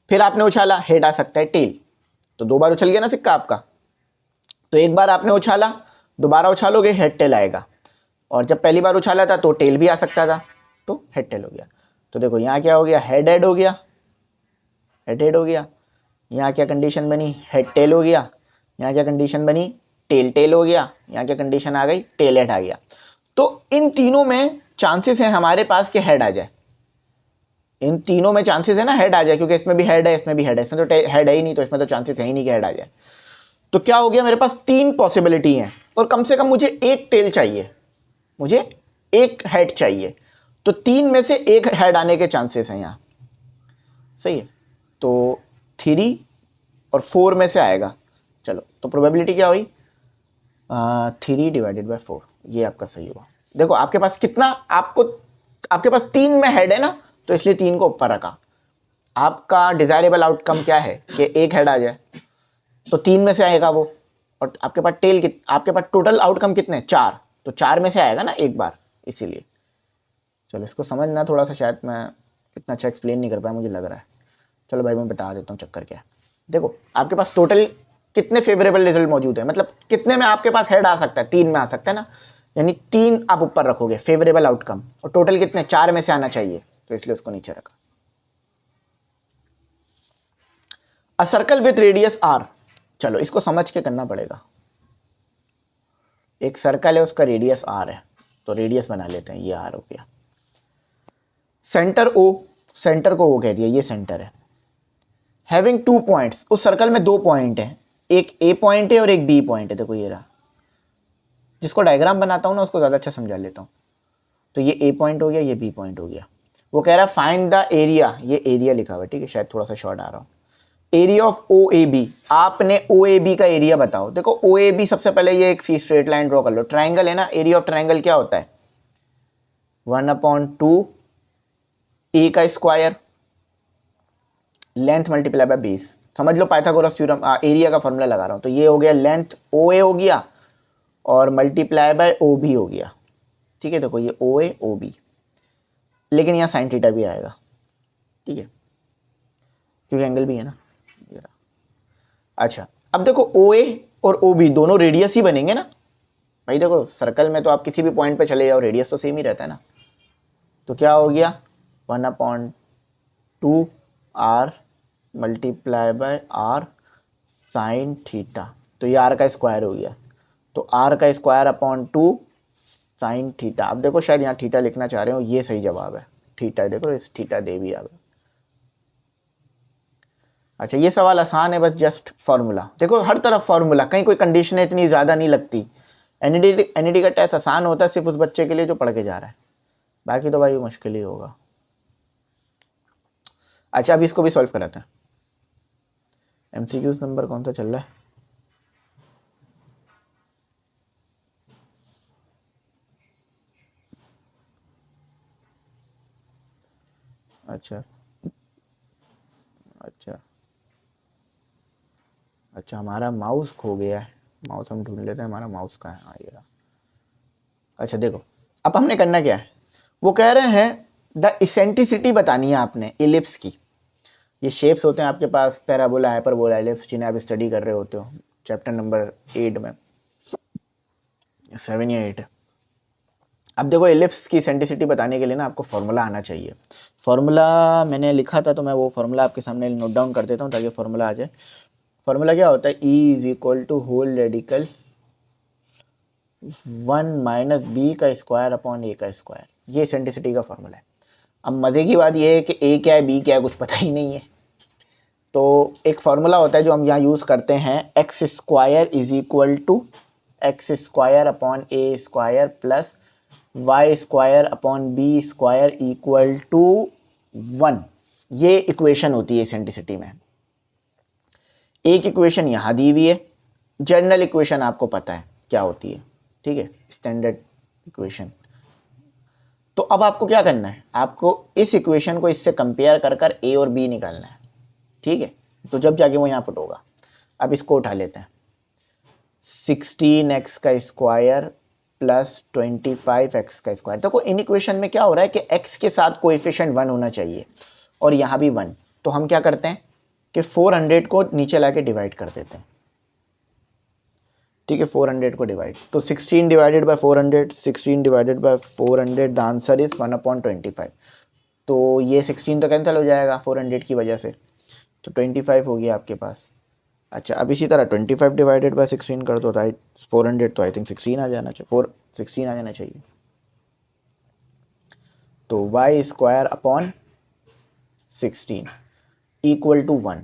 फिर आपने उछाला हेड आ सकता है टेल, तो 2 बार उछल गया ना सिक्का आपका। तो एक बार आपने उछाला, दोबारा उछालोगे हेड टेल आएगा, और जब पहली बार उछाला था तो टेल भी आ सकता था, तो हेड टेल हो गया। तो देखो यहाँ क्या हो गया, हेड हेड हो गया, हेड हेड हो गया। यहाँ क्या कंडीशन बनी, हेड टेल हो गया। यहाँ क्या कंडीशन बनी, टेल टेल हो गया। यहाँ क्या कंडीशन आ गई, टेल हेड आ गया। तो इन तीनों में चांसेस है हमारे पास कि हेड आ जाए, इन तीनों में चांसेस है ना हेड आ जाए, क्योंकि इसमें भी हेड है इसमें भी हेड है, इसमें तो हेड है ही नहीं, तो इसमें तो चांसेस है ही नहीं कि हेड आ जाए। तो क्या हो गया, मेरे पास 3 पॉसिबिलिटी हैं और कम से कम मुझे एक टेल चाहिए, मुझे एक हेड चाहिए, तो 3 में से एक हेड आने के चांसेस हैं यहाँ, सही है। तो 3 और 4 में से आएगा। चलो तो प्रोबेबिलिटी क्या हुई, 3 डिवाइडेड बाय 4, ये आपका सही हुआ। देखो आपके पास कितना, आपके पास 3 में हेड है ना, तो इसलिए 3 को ऊपर रखा। आपका डिजायरेबल आउटकम क्या है कि एक हेड आ जाए, तो 3 में से आएगा वो, और आपके पास आपके पास टोटल आउटकम कितने, 4, तो 4 में से आएगा ना एक बार, इसीलिए। चलो इसको समझना थोड़ा सा, शायद मैं इतना अच्छा एक्सप्लेन नहीं कर पाया मुझे लग रहा है। चलो भाई मैं बता देता हूँ चक्कर क्या है। देखो आपके पास टोटल कितने फेवरेबल रिजल्ट मौजूद है, मतलब कितने में आपके पास हेड आ सकता है, 3 में आ सकता है ना, यानी 3 आप ऊपर रखोगे फेवरेबल आउटकम, और टोटल कितने, 4 में से आना चाहिए, तो इसलिए उसको नीचे रखा। A circle with radius r, चलो इसको समझ के करना पड़ेगा। एक सर्कल है उसका रेडियस आर है, तो रेडियस बना लेते हैं, ये आर हो गया। सेंटर ओ, सेंटर को ओ कह दिया, ये सेंटर है। हैविंग 2 पॉइंट्स, उस सर्कल में 2 पॉइंट हैं, एक ए पॉइंट है और एक बी पॉइंट है। देखो ये रहा, जिसको डायग्राम बनाता हूँ ना उसको ज़्यादा अच्छा समझा लेता हूँ। तो ये ए पॉइंट हो गया, ये बी पॉइंट हो गया। वो कह रहा है फाइंड द एरिया, ये एरिया लिखा हुआ है, ठीक है, शायद थोड़ा सा शॉर्ट आ रहा हूँ। Area of O A B, आपने ओ ए बी का एरिया बताओ। देखो ओ ए बी, सबसे पहले ये एक सी स्ट्रेट लाइन ड्रॉ कर लो। ट्राइंगल है ना, एरिया ऑफ ट्राइंगल क्या होता है? 1/2 ए का square, length multiply by base. समझ लो पाइथागोरस थ्योरम, एरिया का फॉर्मूला लगा रहा हूँ। तो ये हो गया लेंथ ओ ए हो गया और मल्टीप्लाई बाय ओ बी हो गया, ठीक है। देखो ये ओ ए ओ बी, लेकिन यहाँ साइन थीटा भी आएगा, ठीक है, क्योंकि एंगल भी है ना। अच्छा, अब देखो ओ ए और ओ बी दोनों रेडियस ही बनेंगे ना भाई। देखो सर्कल में तो आप किसी भी पॉइंट पे चले जाओ, रेडियस तो सेम ही रहता है ना। तो क्या हो गया, 1/2 r multiply by r sine theta. तो ये आर का स्क्वायर हो गया, तो आर का स्क्वायर अपॉन 2 साइन थीटा। अब देखो शायद यहाँ थीटा लिखना चाह रहे हो, ये सही जवाब है, थीटा। देखो इस थीटा दे भी आ गया। अच्छा ये सवाल आसान है, बस जस्ट फार्मूला देखो, हर तरफ फार्मूला, कहीं कोई कंडीशन इतनी ज़्यादा नहीं लगती। एनईडी का टेस्ट आसान होता है सिर्फ उस बच्चे के लिए जो पढ़ के जा रहा है, बाकी तो भाई मुश्किल ही होगा। अच्छा अब इसको भी सॉल्व कराते हैं। एमसीक्यूज नंबर कौन सा चल रहा है? अच्छा अच्छा अच्छा, हमारा माउस खो गया है, माउस हम ढूंढ लेते हैं, हमारा माउस कहाँ है? हाँ ये रहा। अच्छा देखो अब हमने करना क्या है, वो कह रहे हैं द इसेंट्रिसिटी बतानी है आपने एलिप्स की। ये शेप्स होते हैं आपके पास, पैराबोला, हाइपरबोला, एलिप्स, जिन्हें आप स्टडी कर रहे होते हो चैप्टर नंबर 8 में, 7 या 8। अब देखो एलिप्स की इसेंट्रिसिटी बताने के लिए ना आपको फार्मूला आना चाहिए। फार्मूला मैंने लिखा था, तो मैं वो फार्मूला आपके सामने नोट डाउन कर देता हूँ ताकि फार्मूला आ जाए। फार्मूला क्या होता है, E is equal to whole radical 1 minus b का स्क्वायर अपॉन ए का स्क्वायर। ये इसेंट्रिसिटी का फार्मूला है। अब मज़े की बात ये है कि ए क्या है बी क्या है कुछ पता ही नहीं है। तो एक फार्मूला होता है जो हम यहाँ यूज़ करते हैं, x square is equal to x square upon a square plus y square upon b square equal to 1। ये इक्वेशन होती है इसेंट्रिसिटी में। एक इक्वेशन यहाँ दी हुई है, जनरल इक्वेशन आपको पता है क्या होती है, ठीक है, स्टैंडर्ड इक्वेशन। तो अब आपको क्या करना है, आपको इस इक्वेशन को इससे कंपेयर कर कर ए और बी निकालना है, ठीक है। तो जब जाके वो यहाँ पुट होगा। अब इसको उठा लेते हैं, 16x का स्क्वायर प्लस 25x का स्क्वायर। देखो इन इक्वेशन में क्या हो रहा है कि x के साथ कोएफिशिएंट 1 होना चाहिए और यहाँ भी 1। तो हम क्या करते हैं कि 400 को नीचे लाके डिवाइड कर देते हैं, ठीक है, 400 को डिवाइड। तो 16 divided by 400, 16 divided by 400, the answer is 1/25। तो ये 16 तो कैंसिल हो जाएगा 400 की वजह से, तो 25 हो गया आपके पास। अच्छा अब इसी तरह 25 डिवाइडेड बाय 16 कर दो, 400, तो आई थिंक 16 आ जाना चाहिए, 16 आ जाना चाहिए। तो y square upon 16 equal to 1,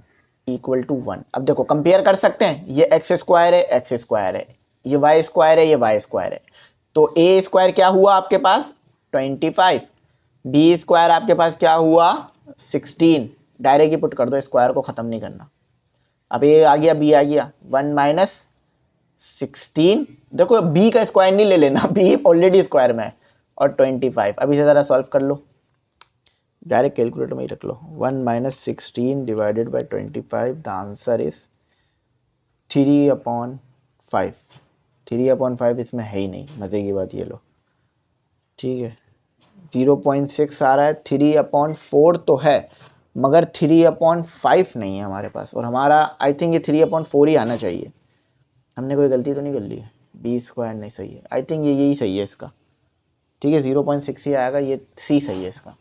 equal to 1। अब देखो कंपेयर कर सकते हैं, ये एक्स स्क्वायर है, एक्स स्क्वायर है, ये वाई स्क्वायर है, ये वाई स्क्वायर है। तो ए स्क्वायर क्या हुआ आपके पास 25, बी स्क्वायर आपके पास क्या हुआ 16। डायरेक्ट ही पुट कर दो, स्क्वायर को ख़त्म नहीं करना। अब ए आ गया, बी आ गया, 1 माइनस 16। देखो बी का स्क्वायर नहीं ले लेना, बी ऑलरेडी स्क्वायर में है, और 25। अब इसे ज़रा सॉल्व कर लो, डायरेक्ट कैलकुलेटर में ही रख लो। 1 minus 16 divided by 25, the answer is 3/5। 3/5 इसमें है ही नहीं, मज़े की बात ये लो, ठीक है। 0.6 आ रहा है, 3/4 तो है मगर 3/5 नहीं है हमारे पास, और हमारा आई थिंक ये 3/4 ही आना चाहिए। हमने कोई गलती तो नहीं कर ली है, बी स्क्वायर नहीं सही है, आई थिंक ये यही सही है इसका, ठीक है, 0.6 ही आएगा, ये सी सही है इसका।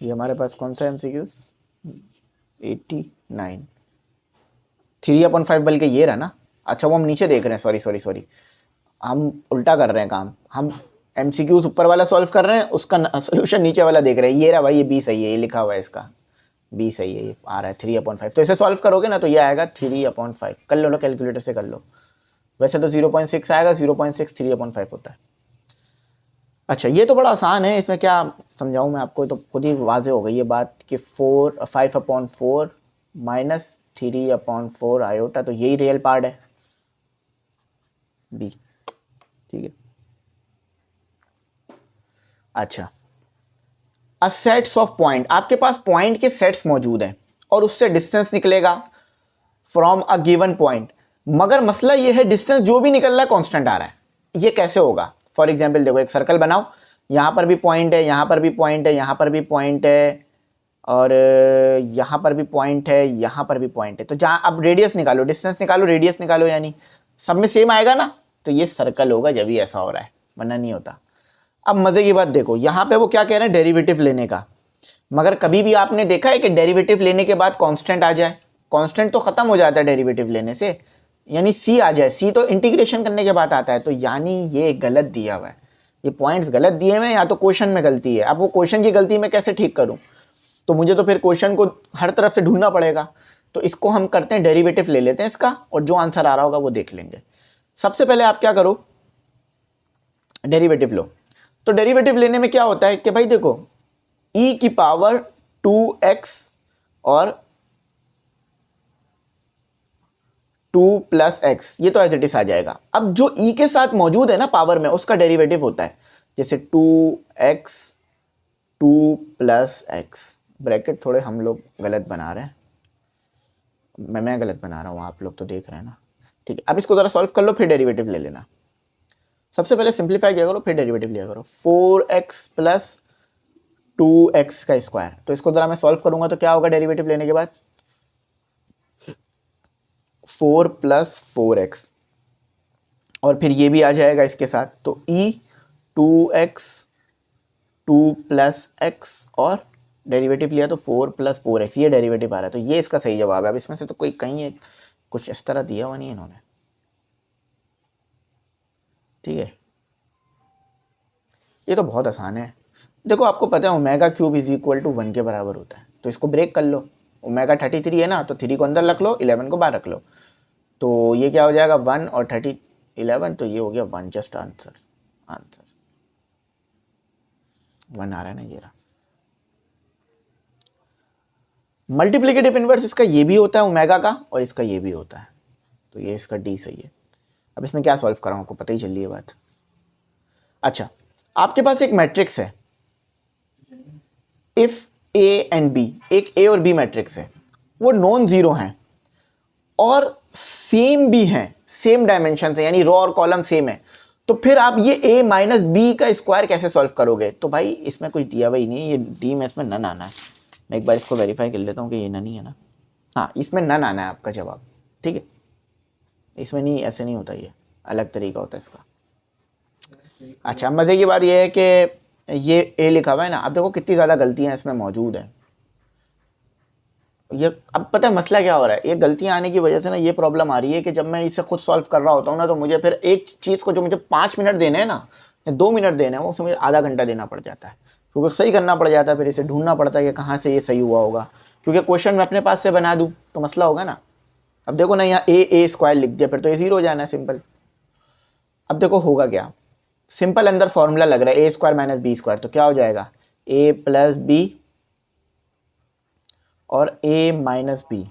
ये हमारे पास कौन सा MCQ 89, 3/5 बल्कि ये रहा ना। अच्छा वो हम नीचे देख रहे हैं, सॉरी, हम उल्टा कर रहे हैं काम। हम MCQs ऊपर वाला सॉल्व कर रहे हैं, उसका सोल्यूशन नीचे वाला देख रहे हैं। ये रहा भाई, ये बी सही है, ये लिखा हुआ है इसका, बी सही है, ये आ रहा है 3/5। तो इसे सॉल्व करोगे ना तो ये आएगा 3/5। कर लो कैलकुलेटर से कर लो, वैसे तो 0.6 आएगा, 0.6 3/5 होता है। अच्छा, ये तो बड़ा आसान है, इसमें क्या समझाऊं मैं आपको, तो खुद ही वाजे हो गई ये बात कि 5/4 माइनस 3/4 आयोटा, तो यही रियल पार्ट है बी, ठीक है। अच्छा, अ सेट्स ऑफ पॉइंट, आपके पास पॉइंट के सेट्स मौजूद हैं और उससे डिस्टेंस निकलेगा फ्रॉम अ गिवन पॉइंट, मगर मसला ये है डिस्टेंस जो भी निकल रहा है कांस्टेंट आ रहा है। ये कैसे होगा? फॉर एग्जांपल देखो, एक सर्कल बनाओ, यहाँ पर भी पॉइंट है, यहाँ पर भी पॉइंट है, यहाँ पर भी पॉइंट है, और यहाँ पर भी पॉइंट है, यहाँ पर भी पॉइंट है। तो जहाँ अब रेडियस निकालो, डिस्टेंस निकालो, रेडियस निकालो, यानी सब में सेम आएगा ना, तो ये सर्कल होगा जब भी ऐसा हो रहा है, वरना नहीं होता। अब मज़े की बात देखो, यहाँ पे वो क्या कह रहे हैं, डेरिवेटिव लेने का, मगर कभी भी आपने देखा है कि डेरिवेटिव लेने के बाद कांस्टेंट आ जाए? कांस्टेंट तो ख़त्म हो जाता है डेरिवेटिव लेने से, यानी सी आ जाए, सी तो इंटीग्रेशन करने के बाद आता है। तो यानी ये गलत दिया हुआ है, ये पॉइंट्स गलत दिए हुए हैं, या तो क्वेश्चन में गलती है। अब वो क्वेश्चन की गलती मैं कैसे ठीक करूँ? तो मुझे तो फिर क्वेश्चन को हर तरफ से ढूंढना पड़ेगा। तो इसको हम करते हैं, डेरिवेटिव ले लेते हैं इसका, और जो आंसर आ रहा होगा वो देख लेंगे। सबसे पहले आप क्या करो, डेरिवेटिव लो। तो डेरिवेटिव लेने में क्या होता है कि भाई देखो, e की पावर 2x और 2 + x, ये तो एज इट इज आ जाएगा। अब जो e के साथ मौजूद है ना पावर में, उसका डेरिवेटिव होता है, जैसे 2x 2 + x, ब्रैकेट थोड़े हम लोग गलत बना रहे हैं, मैं गलत बना रहा हूँ, आप लोग तो देख रहे हैं ना, ठीक है। अब इसको ज़रा सॉल्व कर लो, फिर डेरिवेटिव ले लेना। सबसे पहले सिंप्लीफाई किया करो, फिर डेरिवेटिव लिया करो। 4x + 2x का स्क्वायर, तो इसको ज़रा मैं सॉल्व करूंगा तो क्या होगा डेरिवेटिव लेने के बाद, 4 + 4x, और फिर ये भी आ जाएगा इसके साथ, तो e 2x 2 + x, और डेरिवेटिव लिया तो 4 + 4x, ये डेरिवेटिव आ रहा है। तो ये इसका सही जवाब है। अब इसमें से तो कोई कहीं कुछ इस तरह दिया हुआ नहीं है इन्होंने, ठीक है। ये तो बहुत आसान है। देखो आपको पता है ω³ = 1 के बराबर होता है, तो इसको ब्रेक कर लो। ω33 है ना, तो 3 को अंदर रख लो, 11 को बाहर रख लो, तो ये क्या हो जाएगा 1 और 30 11, तो ये हो गया 1, जस्ट आंसर 1 आ रहा है ना, ये रहा। मल्टीप्लिकेटिव इनवर्स इसका ये भी होता है ओमेगा का, और इसका ये भी होता है, तो ये इसका डी सही है। अब इसमें क्या सॉल्व कराऊँ, आपको पता ही चल रही है बात। अच्छा, आपके पास एक मैट्रिक्स है, इफ ए एंड बी, एक ए और बी मैट्रिक्स है, वो नॉन जीरो हैं और सेम भी हैं, सेम डायमेंशन है, यानी रो और कॉलम सेम है, तो फिर आप ये a - b का स्क्वायर कैसे सॉल्व करोगे? तो भाई इसमें कुछ दिया हुआ ही नहीं है, ये डी में इसमें नन आना है। मैं एक बार इसको वेरीफाई कर लेता हूँ कि ये नन ही है ना, हाँ इसमें नन आना है आपका जवाब, ठीक है। इसमें नहीं, ऐसे नहीं होता, ये अलग तरीका होता है इसका। अच्छा, मज़े की बात ये है कि ये ए लिखा हुआ है ना, अब देखो कितनी ज़्यादा गलतियाँ इसमें मौजूद हैं। ये अब पता है मसला क्या हो रहा है, ये गलतियाँ आने की वजह से ना ये प्रॉब्लम आ रही है कि जब मैं इसे खुद सॉल्व कर रहा होता हूँ ना, तो मुझे फिर एक चीज़ को जो मुझे 5 मिनट देने हैं ना, या 2 मिनट देने हैं, वो मुझे आधा घंटा देना पड़ जाता है, क्योंकि सही करना पड़ जाता है, फिर इसे ढूंढना पड़ता है कि कहाँ से ये सही हुआ होगा, क्योंकि क्वेश्चन मैं अपने पास से बना दूँ तो मसला होगा ना। अब देखो ना, यहाँ ए स्क्वायर लिख दिया, फिर तो ये 0 हो जाना है, सिंपल। अब देखो होगा क्या, सिंपल अंदर फॉर्मूला लग रहा है a² - b², तो क्या हो जाएगा a + b और a - b,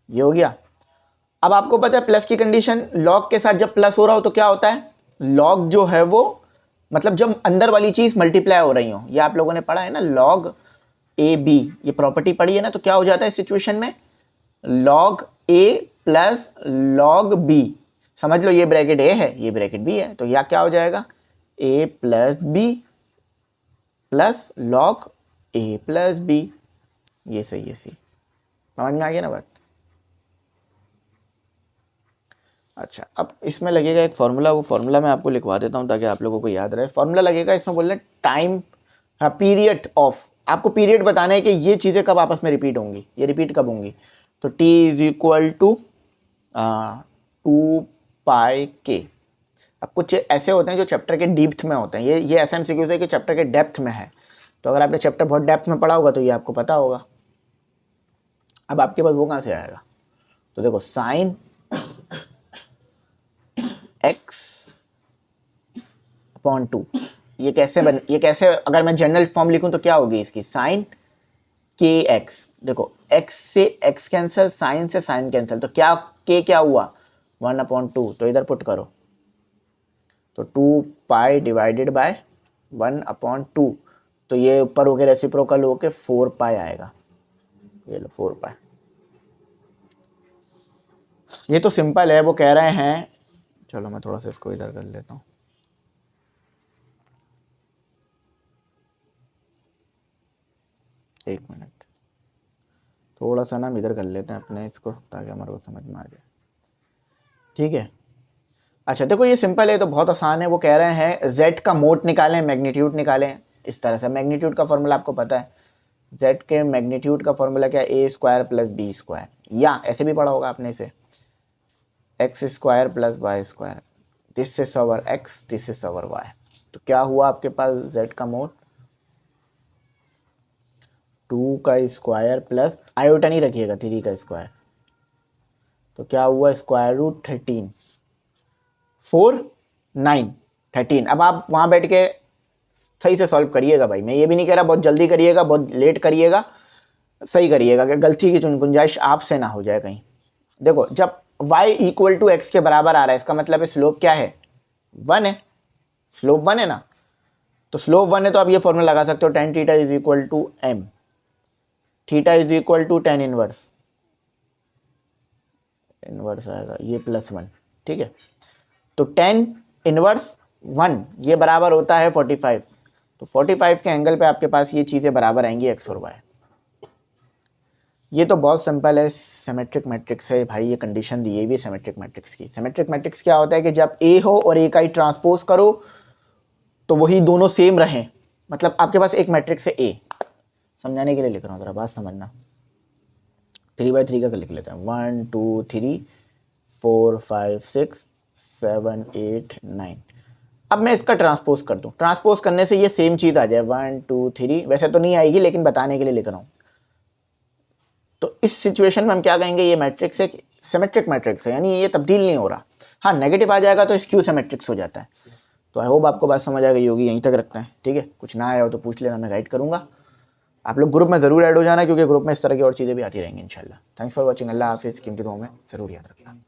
ये हो गया। अब आपको पता है प्लस की कंडीशन, लॉग के साथ जब प्लस हो रहा हो तो क्या होता है, लॉग जो है वो मतलब जब अंदर वाली चीज मल्टीप्लाई हो रही हो, ये आप लोगों ने पढ़ा है ना, लॉग ए बी, ये प्रॉपर्टी पढ़ी है ना, तो क्या हो जाता है इस सिचुएशन में, लॉग ए प्लस लॉग बी, समझ लो ये ब्रैकेट ए है, ये ब्रैकेट बी है, तो यह क्या हो जाएगा a + b plus log a + b, ये सही है सी। समझ में आ गया ना बात। अच्छा, अब इसमें लगेगा एक फार्मूला, वो फार्मूला मैं आपको लिखवा देता हूँ ताकि आप लोगों को याद रहे। फार्मूला लगेगा, इसमें बोल रहे हैं टाइम, हाँ पीरियड ऑफ, आपको पीरियड बताना है कि ये चीज़ें कब आपस में रिपीट होंगी, ये रिपीट कब होंगी। तो t = 2πk। अब कुछ ऐसे होते हैं जो चैप्टर के डीप्थ में होते हैं, ये ऐसा एमसीक्यूज है कि चैप्टर के डेप्थ में है। तो अगर आपने चैप्टर बहुत डेप्थ में पढ़ा होगा तो ये आपको पता होगा। अब आपके पास वो कहाँ से आएगा, तो देखो साइन x अपॉन 2, ये कैसे अगर मैं जनरल फॉर्म लिखूं तो क्या होगी इसकी, साइन के एक्स। देखो x से x कैंसिल, साइन से साइन कैंसिल, तो क्या k क्या हुआ 1/2, तो इधर पुट करो तो 2 पाई डिवाइडेड बाय 1/2, तो ये ऊपर होके रेसिप्रोकल होके 4 पाई आएगा, ये लो 4 पाई। ये तो सिंपल है, वो कह रहे हैं, चलो मैं थोड़ा सा इसको इधर कर लेता हूँ। एक मिनट, थोड़ा सा ना हम इधर कर लेते हैं अपने इसको, ताकि हमारे को समझ में आ जाए, ठीक है। अच्छा देखो ये सिंपल है, तो बहुत आसान है। वो कह रहे हैं z का मोड निकालें, मैग्नीट्यूड निकालें। इस तरह से मैग्नीट्यूड का फॉर्मूला आपको पता है, z के मैग्नीट्यूड का फॉर्मूला क्या है, a square plus b square, या ऐसे भी पढ़ा होगा आपने इसे x square plus y square, this is our x, this is our y। तो क्या हुआ आपके पास z का मोड 2 का स्क्वायर प्लस आयोटा नहीं रखिएगा 3 का स्क्वायर, तो क्या हुआ स्क्वायर रूट 13, 4 9 13। अब आप वहाँ बैठ के सही से सॉल्व करिएगा भाई, मैं ये भी नहीं कह रहा बहुत जल्दी करिएगा, बहुत लेट करिएगा, सही करिएगा कि गलती की गुंजाइश आपसे ना हो जाए कहीं। देखो जब y इक्वल टू एक्स के बराबर आ रहा है, इसका मतलब है स्लोप क्या है, 1 है, स्लोप 1 है ना, तो स्लोप 1 है तो आप ये फॉर्मूला लगा सकते हो tan theta is equal to m, theta is equal to tan inverse आएगा ये +1, ठीक है। तो tan इनवर्स 1 ये बराबर होता है 45, तो 45 के एंगल पे आपके पास ये चीज़ें बराबर आएंगी x और y। ये तो बहुत सिंपल है, सिमेट्रिक मैट्रिक्स है भाई, ये कंडीशन दी है भी सिमेट्रिक मैट्रिक्स की। सिमेट्रिक मैट्रिक्स क्या होता है कि जब a हो और a का ही ट्रांसपोज करो तो वही दोनों सेम रहें, मतलब आपके पास एक मैट्रिक्स है a, समझाने के लिए लिख रहा हूँ, जरा बात समझना। 3/3 का लिख लेते हैं, 1 2 3 4 5 6 7 8 9। अब मैं इसका ट्रांसपोज कर दूं, ट्रांसपोज करने से ये सेम चीज़ आ जाए 1 2 3, वैसे तो नहीं आएगी लेकिन बताने के लिए लिख रहा हूँ। तो इस सिचुएशन में हम क्या कहेंगे, ये मैट्रिक्स एक सिमेट्रिक मैट्रिक्स है, यानी ये तब्दील नहीं हो रहा। हाँ नेगेटिव आ जाएगा तो स्क्यू सिमेट्रिक्स हो जाता है। तो आई होप आपको बात समझ आ गई होगी, यहीं तक रखते हैं, ठीक है। कुछ ना आया हो तो पूछ लेना, मैं गाइड करूँगा। आप लोग ग्रुप में ज़रूर ऐड हो जाना, क्योंकि ग्रुप में इस तरह की और चीज़ें भी आती रहेंगी इंशाल्लाह। थैंक्स फॉर वॉचिंग, अल्लाह हाफिज़, कीमती दुआओं में ज़रूर याद रखना।